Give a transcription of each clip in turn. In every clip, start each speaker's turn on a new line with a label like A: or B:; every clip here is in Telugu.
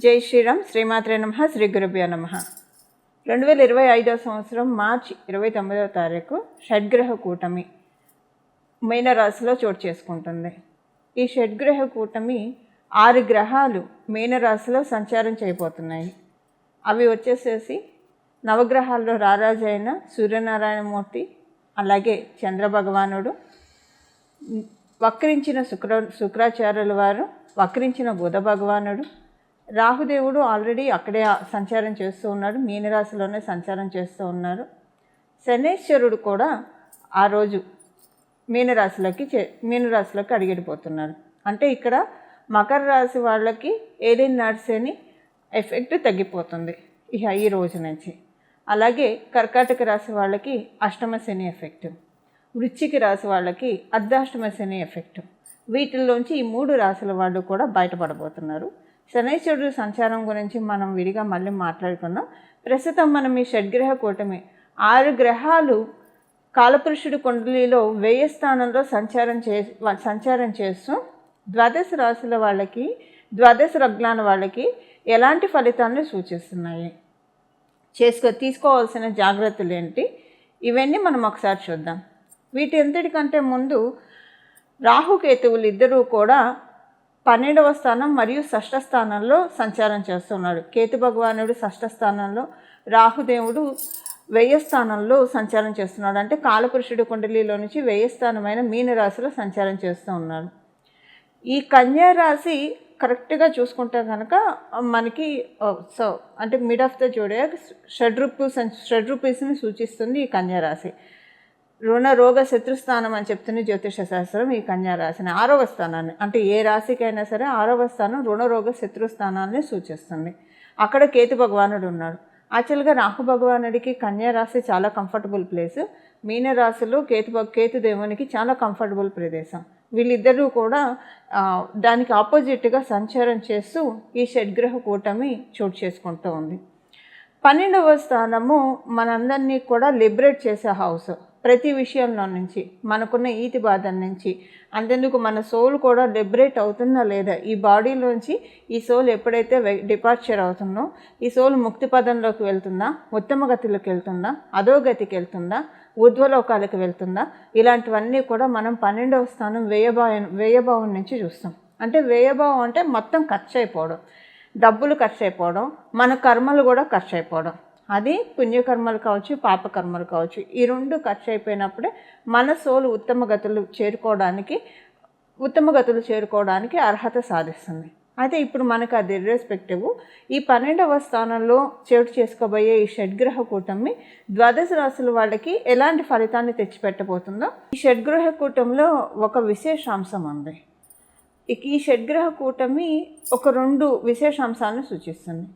A: జై శ్రీరామ్. శ్రీమాత్రే నమః. శ్రీ గురుభ్యో నమః. 2025 సంవత్సరం మార్చి 29వ తారీఖు షడ్గ్రహ కూటమి మీనరాశిలో చోటు చేసుకుంటుంది. ఈ షడ్గ్రహ కూటమి 6 గ్రహాలు మీనరాశిలో సంచారం చేయబోతున్నాయి. అవి వచ్చేసేసి నవగ్రహాల్లో రారాజైన సూర్యనారాయణమూర్తి, అలాగే చంద్రభగవానుడు, వక్రించిన శుక్రాచార్యుల వారు, వక్రించిన బుధ భగవానుడు, రాహుదేవుడు ఆల్రెడీ అక్కడే సంచారం చేస్తూ ఉన్నాడు, మీనరాశిలోనే సంచారం చేస్తూ ఉన్నారు. శనేశ్వరుడు కూడా ఆ రోజు మీనరాశిలోకి అడిగిపోతున్నారు. అంటే ఇక్కడ మకర రాశి వాళ్ళకి ఏలినాటి శని ఎఫెక్ట్ తగ్గిపోతుంది ఈ రోజు నుంచి. అలాగే కర్కాటక రాశి వాళ్ళకి అష్టమ శని ఎఫెక్ట్, వృశ్చిక రాశి వాళ్ళకి అర్ధాష్టమ శని ఎఫెక్ట్. వీటిల్లోంచి ఈ 3 రాశుల వాళ్ళు కూడా బయటపడబోతున్నారు. శనైశ్వరుడు సంచారం గురించి మనం విడిగా మళ్ళీ మాట్లాడుకుందాం. ప్రస్తుతం మనం ఈ షడ్గ్రహ కూటమి 6 గ్రహాలు కాలపురుషుడి కుండలిలో 1000 స్థానంలో సంచారం చేస్తూ ద్వాదశ రాశుల వాళ్ళకి, ద్వాదశ లగ్నాల వాళ్ళకి ఎలాంటి ఫలితాలను సూచిస్తున్నాయి, తీసుకోవాల్సిన జాగ్రత్తలు ఏంటి, ఇవన్నీ మనం ఒకసారి చూద్దాం. వీటి ఎంతటికంటే ముందు రాహుకేతువులు ఇద్దరూ కూడా 12వ స్థానం మరియు షష్ఠ స్థానంలో సంచారం చేస్తున్నాడు. కేతు భగవానుడు షష్ఠ స్థానంలో, రాహుదేవుడు 1000 స్థానంలో సంచారం చేస్తున్నాడు. అంటే కాలపురుషుడి కుండలిలో నుంచి 1000 స్థానమైన మీనరాశిలో సంచారం చేస్తూ ఉన్నాడు. ఈ కన్యా రాశి కరెక్ట్గా చూసుకుంటే కనుక మనకి అంటే మిడ్ ఆఫ్ ద జోడియాక్ షడ్రూపీస్ని సూచిస్తుంది ఈ కన్యా రాశి. రుణ రోగ శత్రుస్థానం అని చెప్తుంది జ్యోతిష శాస్త్రం. ఈ కన్యా రాశిని 6వ స్థానాన్ని, అంటే ఏ రాశికైనా సరే 6వ స్థానం రుణ రోగ శత్రుస్థానాన్ని సూచిస్తుంది. అక్కడ కేతు భగవానుడు ఉన్నాడు. యాక్చువల్గా రాహు భగవానుడికి కన్యా రాశి చాలా కంఫర్టబుల్ ప్లేస్, మీన రాశిలో కేతు దేవునికి చాలా కంఫర్టబుల్ ప్రదేశం. వీళ్ళిద్దరూ కూడా దానికి ఆపోజిట్గా సంచారం చేస్తూ ఈ షడ్గ్రహ కూటమి చోటు చేసుకుంటూ ఉంది. 12వ స్థానము మనందరినీ కూడా లిబరేట్ చేసే హౌస్. ప్రతి విషయంలో నుంచి, మనకున్న ఈతి బాధల నుంచి, అంతెందుకు మన సోల్ కూడా లిబరేట్ అవుతుందా లేదా, ఈ బాడీలోంచి ఈ సోల్ ఎప్పుడైతే డిపార్చర్ అవుతుందో ఈ సోల్ ముక్తి పదంలోకి వెళ్తుందా, ఉత్తమ గతిలోకి వెళ్తుందా, అధోగతికి వెళ్తుందా, ఊర్ధ్వలోకాలకు వెళ్తుందా, ఇలాంటివన్నీ కూడా మనం 12వ స్థానం వ్యయభావం నుంచి చూస్తాం. అంటే వ్యయభావం అంటే మొత్తం ఖర్చు అయిపోవడం, డబ్బులు ఖర్చు అయిపోవడం, మన కర్మలు కూడా ఖర్చు అయిపోవడం. అది పుణ్యకర్మలు కావచ్చు, పాపకర్మలు కావచ్చు. ఈ 2 ఖర్చు అయిపోయినప్పుడే మన సోలు ఉత్తమ గతులు చేరుకోవడానికి అర్హత సాధిస్తుంది. అయితే ఇప్పుడు మనకు అది ఇర్రెస్పెక్టివ్ ఈ 12వ స్థానంలో చోటు చేసుకోబోయే ఈ షడ్గ్రహ కూటమి ద్వాదశ రాశుల వాళ్ళకి ఎలాంటి ఫలితాన్ని తెచ్చిపెట్టబోతుందో. ఈ షడ్గ్రహ కూటమిలో ఒక విశేషాంశం ఉంది. ఈ షడ్గ్రహ కూటమి ఒక 2 విశేషాంశాలను సూచిస్తుంది.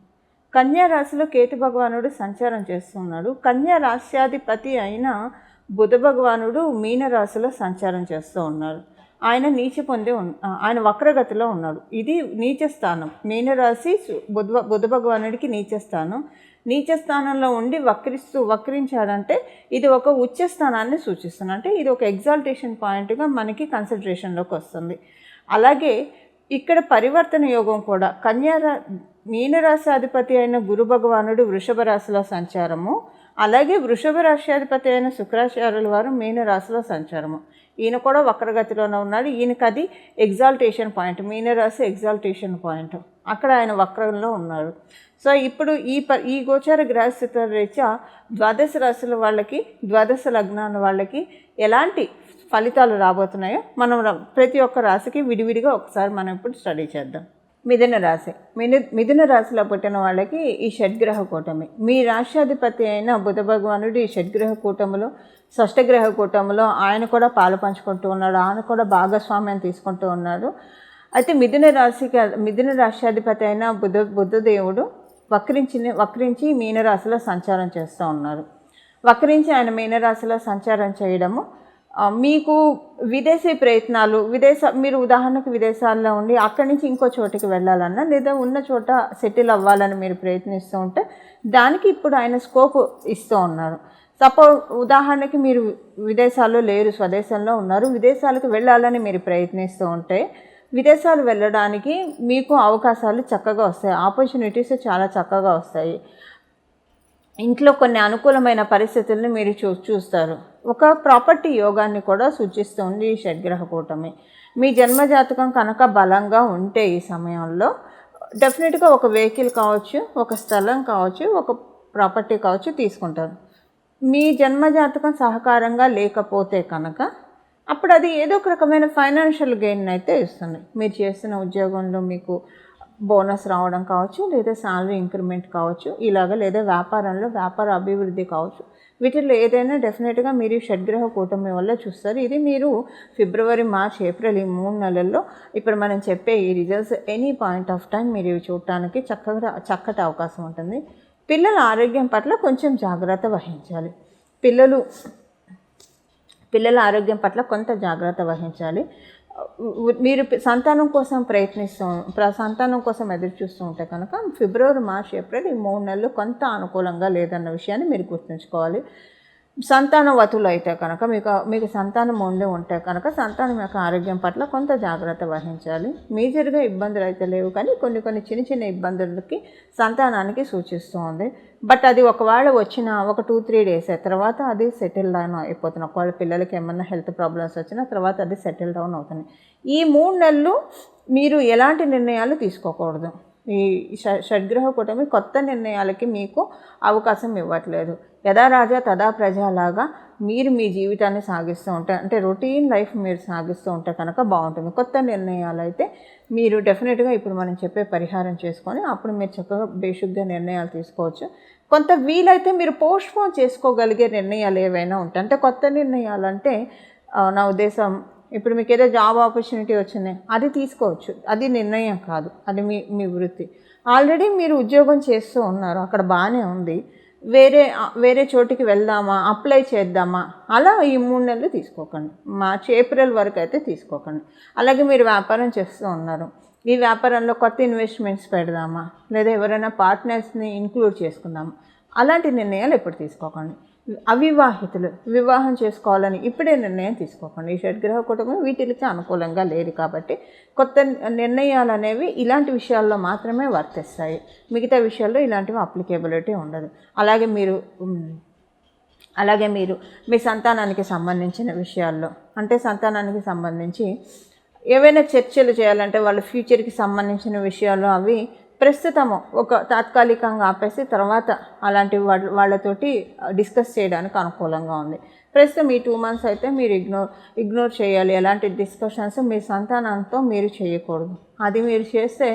A: కన్యా రాశిలో కేతు భగవానుడు సంచారం చేస్తున్నాడు. కన్యా రాశ్యాధిపతి అయిన బుధ భగవానుడు మీనరాశిలో సంచారం చేస్తూ ఉన్నాడు. ఆయన ఆయన వక్రగతిలో ఉన్నాడు. ఇది నీచ స్థానం. మీనరాశి బుధ భగవానుడికి నీచ స్థానం. నీచ స్థానంలో ఉండి వక్రించాడంటే ఇది ఒక ఉచ్చ స్థానాన్ని సూచిస్తుంది. అంటే ఇది ఒక ఎగ్జాల్టేషన్ పాయింట్గా మనకి కన్సిడరేషన్లోకి వస్తుంది. అలాగే ఇక్కడ పరివర్తన యోగం కూడా మీనరాశి అధిపతి అయిన గురు భగవానుడు వృషభ రాశిలో సంచారము, అలాగే వృషభ రాశ్యాధిపతి అయిన శుక్రాచార్యుల వారు మీనరాశిలో సంచారము. ఈయన కూడా వక్రగతిలోనే ఉన్నాడు. ఈయనకి అది ఎగ్జాల్టేషన్ పాయింట్, మీనరాశి ఎగ్జాల్టేషన్ పాయింట్, అక్కడ ఆయన వక్రంలో ఉన్నాడు. సో ఇప్పుడు ఈ గోచార గ్రహస్థితుల రీత్యా ద్వాదశ రాశుల వాళ్ళకి, ద్వాదశ లగ్నాల వాళ్ళకి ఎలాంటి ఫలితాలు రాబోతున్నాయో మనం ప్రతి ఒక్క రాశికి విడివిడిగా ఒకసారి మనం ఇప్పుడు స్టడీ చేద్దాం. మిథున రాశి. మిథున రాశిలో పుట్టిన వాళ్ళకి ఈ షడ్గ్రహ కూటమి, మీ రాశ్యాధిపతి అయిన బుధ భగవానుడు ఈ షడ్గ్రహ కూటమిలో, షష్ఠగ్రహ కూటమిలో ఆయన కూడా పాలు పంచుకుంటూ ఉన్నాడు. ఆయన కూడా భాగస్వామ్యం తీసుకుంటూ ఉన్నాడు. అయితే మిథున రాశ్యాధిపతి అయిన బుద్ధదేవుడు వక్రించి మీనరాశిలో సంచారం చేస్తూ ఉన్నారు. వక్రించి ఆయన మీనరాశిలో సంచారం చేయడము మీకు విదేశీ ప్రయత్నాలు, మీరు ఉదాహరణకు విదేశాల్లో ఉండి అక్కడి నుంచి ఇంకో చోటికి వెళ్ళాలన్నా, లేదా ఉన్న చోట సెటిల్ అవ్వాలని మీరు ప్రయత్నిస్తూ ఉంటే దానికి ఇప్పుడు ఆయన స్కోప్ ఇస్తూ ఉన్నారు. ఉదాహరణకి మీరు విదేశాల్లో లేరు, స్వదేశంలో ఉన్నారు, విదేశాలకు వెళ్ళాలని మీరు ప్రయత్నిస్తూ ఉంటే విదేశాలు వెళ్ళడానికి మీకు అవకాశాలు చక్కగా వస్తాయి, ఆపర్చునిటీస్ చాలా చక్కగా వస్తాయి. ఇంట్లో కొన్ని అనుకూలమైన పరిస్థితుల్ని మీరు చూస్తారు. ఒక ప్రాపర్టీ యోగాన్ని కూడా సూచిస్తుంది ఈ షడ్గ్రహ కూటమి. మీ జన్మజాతకం కనుక బలంగా ఉంటే ఈ సమయంలో డెఫినెట్గా ఒక వెహికల్ కావచ్చు, ఒక స్థలం కావచ్చు, ఒక ప్రాపర్టీ కావచ్చు తీసుకుంటారు. మీ జన్మజాతకం సహకారంగా లేకపోతే కనుక అప్పుడు అది ఏదో ఒక రకమైన ఫైనాన్షియల్ గెయిన్ అయితే ఇస్తుంది. మీరు చేస్తున్న ఉద్యోగంలో మీకు బోనస్ రావడం కావచ్చు, లేదా శాలరీ ఇంక్రిమెంట్ కావచ్చు, లేదా వ్యాపారంలో వ్యాపార అభివృద్ధి కావచ్చు. వీటిల్లో ఏదైనా డెఫినెట్గా మీరు షడ్గ్రహ కూటమి వల్ల చూస్తారు. ఇది మీరు ఫిబ్రవరి, మార్చ్, ఏప్రిల్ ఈ 3 నెలల్లో ఇప్పుడు మనం చెప్పే ఈ results any point of time మీరు ఇవి చూడటానికి చక్కటి అవకాశం ఉంటుంది. పిల్లల ఆరోగ్యం పట్ల కొంచెం జాగ్రత్త వహించాలి. పిల్లల ఆరోగ్యం పట్ల కొంత జాగ్రత్త వహించాలి. మీరు సంతానం కోసం ఎదురు చూస్తూ ఉంటే కనుక ఫిబ్రవరి, మార్చ్, ఏప్రిల్ ఈ 3 నెలలు కొంత అనుకూలంగా లేదన్న విషయాన్ని మీరు గుర్తుంచుకోవాలి. సంతానవతులు అయితే కనుక మీకు సంతానం ఉంటే కనుక సంతానం యొక్క ఆరోగ్యం పట్ల కొంత జాగ్రత్త వహించాలి. మేజర్గా ఇబ్బందులు అయితే లేవు, కానీ కొన్ని చిన్న ఇబ్బందులకి సంతానానికి సూచిస్తూ ఉంది. బట్ అది ఒకవేళ వచ్చిన ఒక 2-3 డేస్ తర్వాత అది సెటిల్ డౌన్ అయిపోతుంది. ఒకవేళ పిల్లలకి ఏమన్నా హెల్త్ ప్రాబ్లమ్స్ వచ్చినా తర్వాత అది సెటిల్ డౌన్ అవుతుంది. ఈ 3 నెలలు మీరు ఎలాంటి నిర్ణయాలు తీసుకోకూడదు. ఈ షడ్గ్రహ కూటమి కొత్త నిర్ణయాలకి మీకు అవకాశం ఇవ్వట్లేదు. యథా రాజా తదా ప్రజ లాగా మీరు మీ జీవితాన్ని సాగిస్తూ ఉంటే, అంటే రొటీన్ లైఫ్ మీరు సాగిస్తూ ఉంటే కనుక బాగుంటుంది. కొత్త నిర్ణయాలు అయితే మీరు డెఫినెట్గా ఇప్పుడు మనం చెప్పే పరిహారం చేసుకొని అప్పుడు మీరు చక్కగా బేసిక్గా నిర్ణయాలు తీసుకోవచ్చు. కొంత వీలైతే మీరు పోస్ట్పోన్ చేసుకోగలిగే నిర్ణయాలు ఏవైనా ఉంటాయి. అంటే కొత్త నిర్ణయాలు అంటే నా ఉద్దేశం, ఇప్పుడు మీకు ఏదో జాబ్ ఆపర్చునిటీ వచ్చింది, అది తీసుకోవచ్చు. అది నిర్ణయం కాదు, అది మీ వృత్తి. ఆల్రెడీ మీరు ఉద్యోగం చేస్తూ ఉన్నారు, అక్కడ బాగానే ఉంది, వేరే చోటికి వెళ్దామా, అప్లై చేద్దామా, అలా ఈ 3 నెలలు తీసుకోకండి. మార్చి, ఏప్రిల్ వరకు అయితే తీసుకోకండి. అలాగే మీరు వ్యాపారం చేస్తూ ఉన్నారు, ఈ వ్యాపారంలో కొత్త ఇన్వెస్ట్మెంట్స్ పెడదామా, లేదా ఎవరైనా పార్ట్నర్స్ని ఇంక్లూడ్ చేసుకుందామా, అలాంటి నిర్ణయాలు ఎప్పుడు తీసుకోకండి. అవివాహితులు వివాహం చేసుకోవాలని ఇప్పుడే నిర్ణయం తీసుకోకండి. ఈ షడ్గ్రహ కూటమి వీటికి అనుకూలంగా లేదు కాబట్టి కొత్త నిర్ణయాలు అనేవి ఇలాంటి విషయాల్లో మాత్రమే వర్తిస్తాయి. మిగతా విషయాల్లో ఇలాంటివి అప్లికేబిలిటీ ఉండదు. అలాగే మీరు మీ సంతానానికి సంబంధించిన విషయాల్లో, అంటే సంతానానికి సంబంధించి ఏవైనా చర్చలు చేయాలంటే వాళ్ళ ఫ్యూచర్కి సంబంధించిన విషయాలు అవి ప్రస్తుతము ఒక తాత్కాలికంగా ఆపేసి తర్వాత అలాంటి వాళ్ళతోటి డిస్కస్ చేయడానికి అనుకూలంగా ఉంది. ప్రస్తుతం ఈ 2 months అయితే మీరు ఇగ్నోర్ చేయాలి. ఎలాంటి డిస్కషన్స్ మీ సంతానంతో మీరు చేయకూడదు. అది మీరు చేస్తే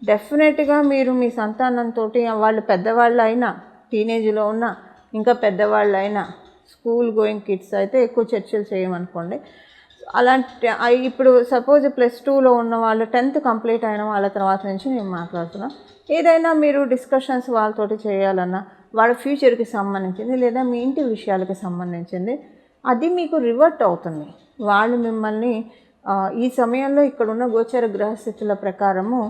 A: డెఫినెట్గా మీరు మీ సంతానంతో, వాళ్ళు పెద్దవాళ్ళు అయినా, టీనేజ్లో ఉన్న ఇంకా పెద్దవాళ్ళు అయినా, స్కూల్ గోయింగ్ కిడ్స్ అయితే ఎక్కువ చర్చలు చేయమనుకోండి. అలాంటి ఇప్పుడు సపోజ్ +2లో ఉన్న వాళ్ళు 10th కంప్లీట్ అయిన వాళ్ళ తర్వాత నుంచి నేను మాట్లాడుతున్నా. ఏదైనా మీరు డిస్కషన్స్ వాళ్ళతోటి చేయాలన్నా, వాళ్ళ ఫ్యూచర్కి సంబంధించింది లేదా మీ ఇంటి విషయాలకి సంబంధించింది, అది మీకు రివర్ట్ అవుతుంది. వాళ్ళు మిమ్మల్ని ఈ సమయంలో ఇక్కడున్న గోచర గ్రహస్థితుల ప్రకారము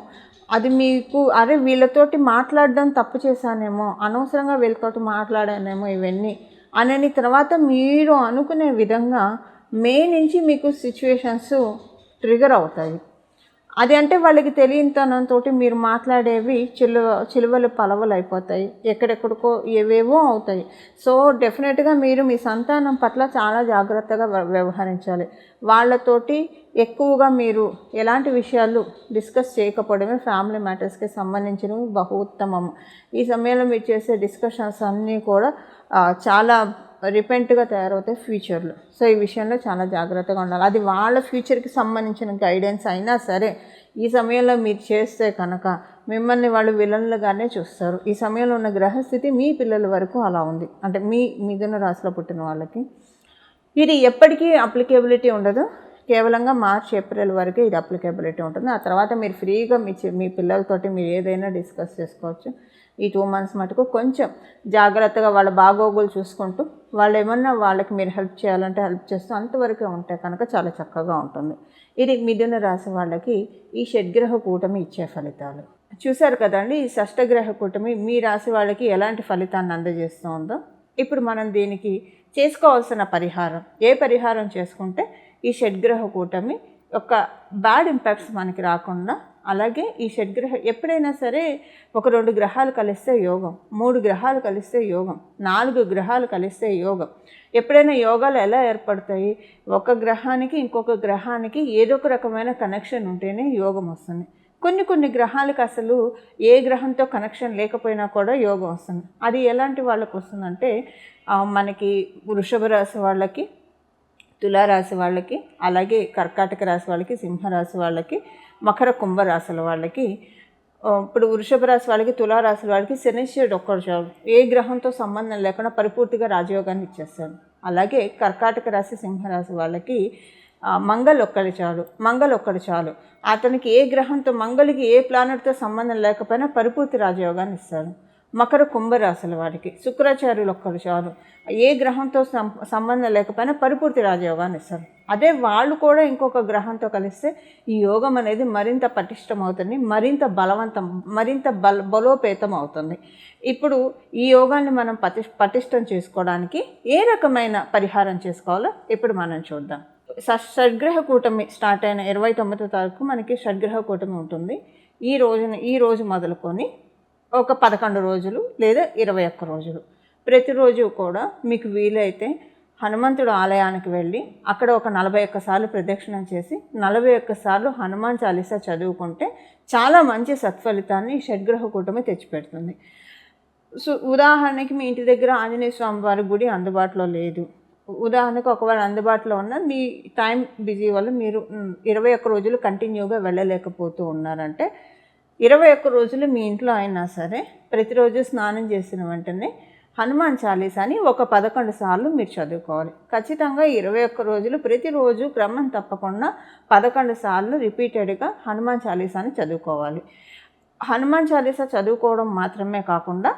A: అది మీకు వీళ్ళతోటి మాట్లాడడం తప్పు చేశానేమో, అనవసరంగా వీళ్ళతోటి మాట్లాడానేమో ఇవన్నీ అనని తర్వాత మీరు అనుకునే విధంగా మే నుంచి మీకు సిచ్యువేషన్స్ ట్రిగర్ అవుతాయి. అది అంటే వాళ్ళకి తెలియనితనంతో మీరు మాట్లాడేవి చిలువలు పలవలు అయిపోతాయి, ఎక్కడెక్కడికో ఏవేవో అవుతాయి. సో డెఫినెట్గా మీరు మీ సంతానం పట్ల చాలా జాగ్రత్తగా వ్యవహరించాలి. వాళ్ళతోటి ఎక్కువగా మీరు ఎలాంటి విషయాలు డిస్కస్ చేయకపోవడమే ఫ్యామిలీ మ్యాటర్స్కి సంబంధించినవి బహు ఉత్తమము. ఈ సమయంలో మీరు చేసే డిస్కషన్స్ అన్నీ కూడా చాలా రిపెంట్గా తయారవుతాయి ఫ్యూచర్లో. సో ఈ విషయంలో చాలా జాగ్రత్తగా ఉండాలి. అది వాళ్ళ ఫ్యూచర్కి సంబంధించిన గైడెన్స్ అయినా సరే ఈ సమయంలో మీరు చేస్తే కనుక మిమ్మల్ని వాళ్ళు విలన్లుగానే చూస్తారు. ఈ సమయంలో ఉన్న గ్రహస్థితి మీ పిల్లల వరకు అలా ఉంది. అంటే మీ మిథున రాశిలో పుట్టిన వాళ్ళకి ఇది ఎప్పటికీ అప్లికేబిలిటీ ఉండదు. కేవలంగా మార్చ్, ఏప్రిల్ వరకే ఇది అప్లికేబిలిటీ ఉంటుంది. ఆ తర్వాత మీరు ఫ్రీగా మీ పిల్లలతోటి మీరు ఏదైనా డిస్కస్ చేసుకోవచ్చు. ఈ 2 months మటుకు కొంచెం జాగ్రత్తగా వాళ్ళ బాగోగులు చూసుకుంటూ, వాళ్ళు ఏమన్నా వాళ్ళకి మీరు హెల్ప్ చేయాలంటే హెల్ప్ చేస్తూ అంతవరకే ఉంటే కనుక చాలా చక్కగా ఉంటుంది. ఇది మిథున రాశి వాళ్ళకి ఈ షడ్గ్రహ కూటమి ఇచ్చే ఫలితాలు. చూశారు కదండి, ఈ షష్టగ్రహ కూటమి మీ రాశి వాళ్ళకి ఎలాంటి ఫలితాన్ని అందజేస్తుందో. ఇప్పుడు మనం దీనికి చేసుకోవాల్సిన పరిహారం, ఏ పరిహారం చేసుకుంటే ఈ షడ్గ్రహ కూటమి ఒక బ్యాడ్ ఇంపాక్ట్స్ మనకి రాకుండా, అలాగే ఈ షడ్గ్రహ ఎప్పుడైనా సరే ఒక 2 గ్రహాలు కలిస్తే యోగం, 3 గ్రహాలు కలిస్తే యోగం, 4 గ్రహాలు కలిస్తే యోగం. ఎప్పుడైనా యోగాలు ఎలా ఏర్పడతాయి? ఒక గ్రహానికి ఇంకొక గ్రహానికి ఏదో ఒక రకమైన కనెక్షన్ ఉంటేనే యోగం వస్తుంది. కొన్ని గ్రహాలకు అసలు ఏ గ్రహంతో కనెక్షన్ లేకపోయినా కూడా యోగం వస్తుంది. అది ఎలాంటి వాళ్ళకు వస్తుందంటే మనకి వృషభ రాశి వాళ్ళకి, తులారాశి వాళ్ళకి, అలాగే కర్కాటక రాశి వాళ్ళకి, సింహరాశి వాళ్ళకి, మకర కుంభరాశుల వాళ్ళకి. ఇప్పుడు వృషభ రాశి వాళ్ళకి, తులారాశి వాళ్ళకి శనిశ్వరుడు ఒక్కడు చాలు, ఏ గ్రహంతో సంబంధం లేకుండా పరిపూర్తిగా రాజయోగాన్ని ఇచ్చేస్తాడు. అలాగే కర్కాటక రాశి, సింహరాశి వాళ్ళకి మంగళ ఒక్కడు చాలు, అతనికి ఏ గ్రహంతో, మంగళకి ఏ ప్లానెట్తో సంబంధం లేకపోయినా పరిపూర్తి రాజయోగాన్ని ఇస్తాడు. మకర కుంభరాశుల వారికి శుక్రాచార్యులు ఒక్కడు చాలు, ఏ గ్రహంతో సంబంధం లేకపోయినా పరిపూర్తి రాజయోగాన్ని ఇస్తారు. అదే వాళ్ళు కూడా ఇంకొక గ్రహంతో కలిస్తే ఈ యోగం అనేది మరింత పటిష్టమవుతుంది, మరింత బలోపేతం అవుతుంది. ఇప్పుడు ఈ యోగాన్ని మనం పటిష్టం చేసుకోవడానికి ఏ రకమైన పరిహారం చేసుకోవాలో ఇప్పుడు మనం చూద్దాం. షడ్గ్రహ కూటమి స్టార్ట్ అయిన 29వ తారీఖు మనకి షడ్గ్రహ కూటమి ఉంటుంది. ఈ రోజు మొదలుకొని ఒక 11 రోజులు లేదా 21 రోజులు ప్రతిరోజు కూడా మీకు వీలైతే హనుమంతుడు ఆలయానికి వెళ్ళి అక్కడ ఒక 41 సార్లు ప్రదక్షిణం చేసి 41 సార్లు హనుమాన్ చాలీసా చదువుకుంటే చాలా మంచి సత్ఫలితాన్ని ఈ షడ్గ్రహ కూటమి తెచ్చిపెడుతుంది. సో ఉదాహరణకి మీ ఇంటి దగ్గర ఆంజనేయ స్వామి వారి గుడి అందుబాటులో లేదు, ఉదాహరణకు ఒకవేళ అందుబాటులో ఉన్న మీ టైం బిజీ వల్ల మీరు 21 రోజులు కంటిన్యూగా వెళ్ళలేకపోతూ ఉన్నారంటే 21 రోజులు మీ ఇంట్లో అయినా సరే ప్రతిరోజు స్నానం చేసిన వెంటనే హనుమాన్ చాలీసాని ఒక 11 సార్లు మీరు చదువుకోవాలి. ఖచ్చితంగా 21 రోజులు ప్రతిరోజు క్రమం తప్పకుండా 11 సార్లు రిపీటెడ్గా హనుమాన్ చాలీసాని చదువుకోవాలి. హనుమాన్ చాలీసా చదువుకోవడం మాత్రమే కాకుండా,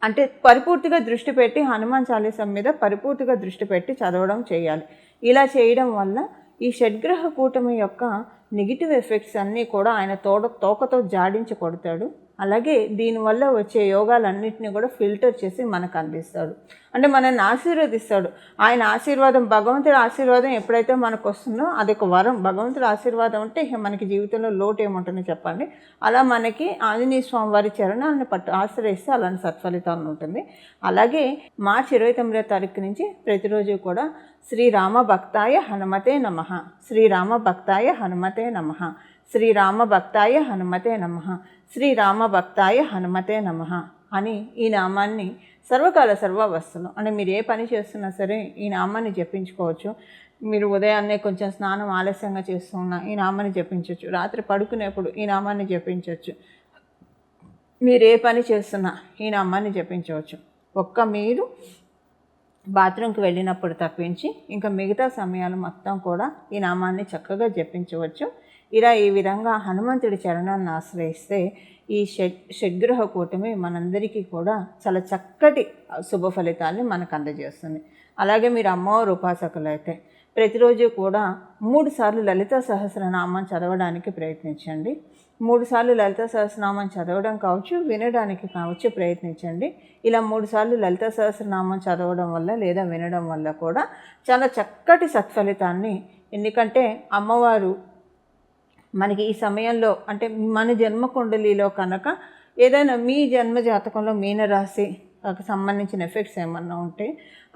A: అంటే పరిపూర్తిగా దృష్టి పెట్టి హనుమాన్ చాలీసా మీద పరిపూర్తిగా దృష్టి పెట్టి చదవడం చేయాలి. ఇలా చేయడం వల్ల ఈ షడ్గ్రహ కూటమి యొక్క నెగిటివ్ ఎఫెక్ట్స్ అన్నీ కూడా ఆయన తోకతో జాడించి కొడతాడు. అలాగే దీనివల్ల వచ్చే యోగాలన్నింటినీ కూడా ఫిల్టర్ చేసి మనకు అందిస్తాడు, అంటే మనల్ని ఆశీర్వదిస్తాడు. ఆయన ఆశీర్వాదం, భగవంతుడి ఆశీర్వాదం ఎప్పుడైతే మనకు వస్తుందో అది ఒక వరం. భగవంతుడి ఆశీర్వాదం అంటే మనకి జీవితంలో లోటు ఏముంటుంది చెప్పండి. అలా మనకి ఆంజనేయ స్వామి వారి చరణాలను ఆశ్రయిస్తే అలాంటి సత్ఫలితాలు ఉంటుంది. అలాగే మార్చి 29వ తారీఖు నుంచి ప్రతిరోజు కూడా శ్రీరామ భక్తాయ హనుమతే నమః, శ్రీరామ భక్తాయ హనుమతే నమః, శ్రీరామ భక్తాయ హనుమతే నమః, శ్రీరామ భక్తాయ హనుమతే నమః అని ఈ నామాన్ని సర్వకాల సర్వావస్థలో, అంటే మీరు ఏ పని చేస్తున్నా సరే ఈ నామాన్ని జపించుకోవచ్చు. మీరు ఉదయాన్నే కొంచెం స్నానం ఆలస్యంగా చేస్తున్నా ఈ నామాన్ని జపించవచ్చు, రాత్రి పడుకునేప్పుడు ఈ నామాన్ని జపించవచ్చు, మీరు ఏ పని చేస్తున్నా ఈ నామాన్ని జపించవచ్చు. మీరు బాత్రూమ్కి వెళ్ళినప్పుడు తప్పించి ఇంకా మిగతా సమయాలు మొత్తం కూడా ఈ నామాన్ని చక్కగా జపించవచ్చు. ఈ విధంగా హనుమంతుడి చరణాన్ని ఆశ్రయిస్తే ఈ షడ్గ్రహ కూటమి మనందరికీ కూడా చాలా చక్కటి శుభ ఫలితాన్ని మనకు అందజేస్తుంది. అలాగే మీరు అమ్మవారు ఉపాసకులు అయితే ప్రతిరోజు కూడా 3 సార్లు లలిత సహస్రనామం చదవడానికి ప్రయత్నించండి. 3 సార్లు లలిత సహస్రనామం చదవడం కావచ్చు, వినడానికి కావచ్చు ప్రయత్నించండి. ఇలా 3 సార్లు లలిత సహస్రనామం చదవడం వల్ల లేదా వినడం వల్ల కూడా చాలా చక్కటి సత్ఫలితాన్ని, ఎందుకంటే అమ్మవారు మనకి ఈ సమయంలో, అంటే మన జన్మ కుండలిలో కనుక ఏదైనా మీ జన్మ జాతకంలో మీనరాశి సంబంధించిన ఎఫెక్ట్స్ ఏమన్నా ఉంటే,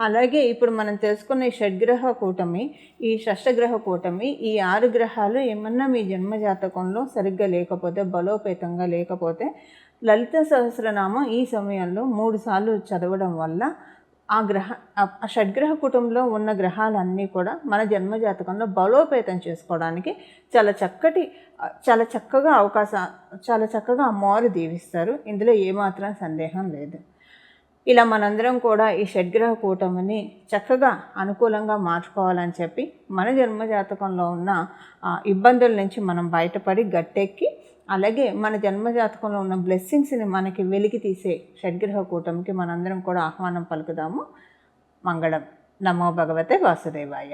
A: అలాగే ఇప్పుడు మనం తెలుసుకున్న ఈ షడ్గ్రహ కూటమి, ఈ షష్టగ్రహ కూటమి, ఈ 6 గ్రహాలు ఏమన్నా మీ జన్మ జాతకంలో సరిగ్గా లేకపోతే, బలోపేతంగా లేకపోతే లలిత సహస్రనామం ఈ సమయంలో 3 సార్లు చదవడం వల్ల ఆ షడ్గ్రహ కుటుంబంలో ఉన్న గ్రహాలన్నీ కూడా మన జన్మజాతకంలో బలోపేతం చేసుకోవడానికి చాలా చక్కగా అమ్మవారు దీవిస్తారు. ఇందులో ఏమాత్రం సందేహం లేదు. ఇలా మనందరం కూడా ఈ షడ్గ్రహ కూటమిని చక్కగా అనుకూలంగా మార్చుకోవాలని చెప్పి మన జన్మజాతకంలో ఉన్న ఇబ్బందుల నుంచి మనం బయటపడి గట్టెక్కి, అలాగే మన జన్మజాతకంలో ఉన్న బ్లెస్సింగ్స్ని మనకి వెలికి తీసే షడ్గ్రహ కూటమికి మనందరం కూడా ఆహ్వానం పలుకుదాము. మంగళం. నమో భగవతే వాసుదేవాయ.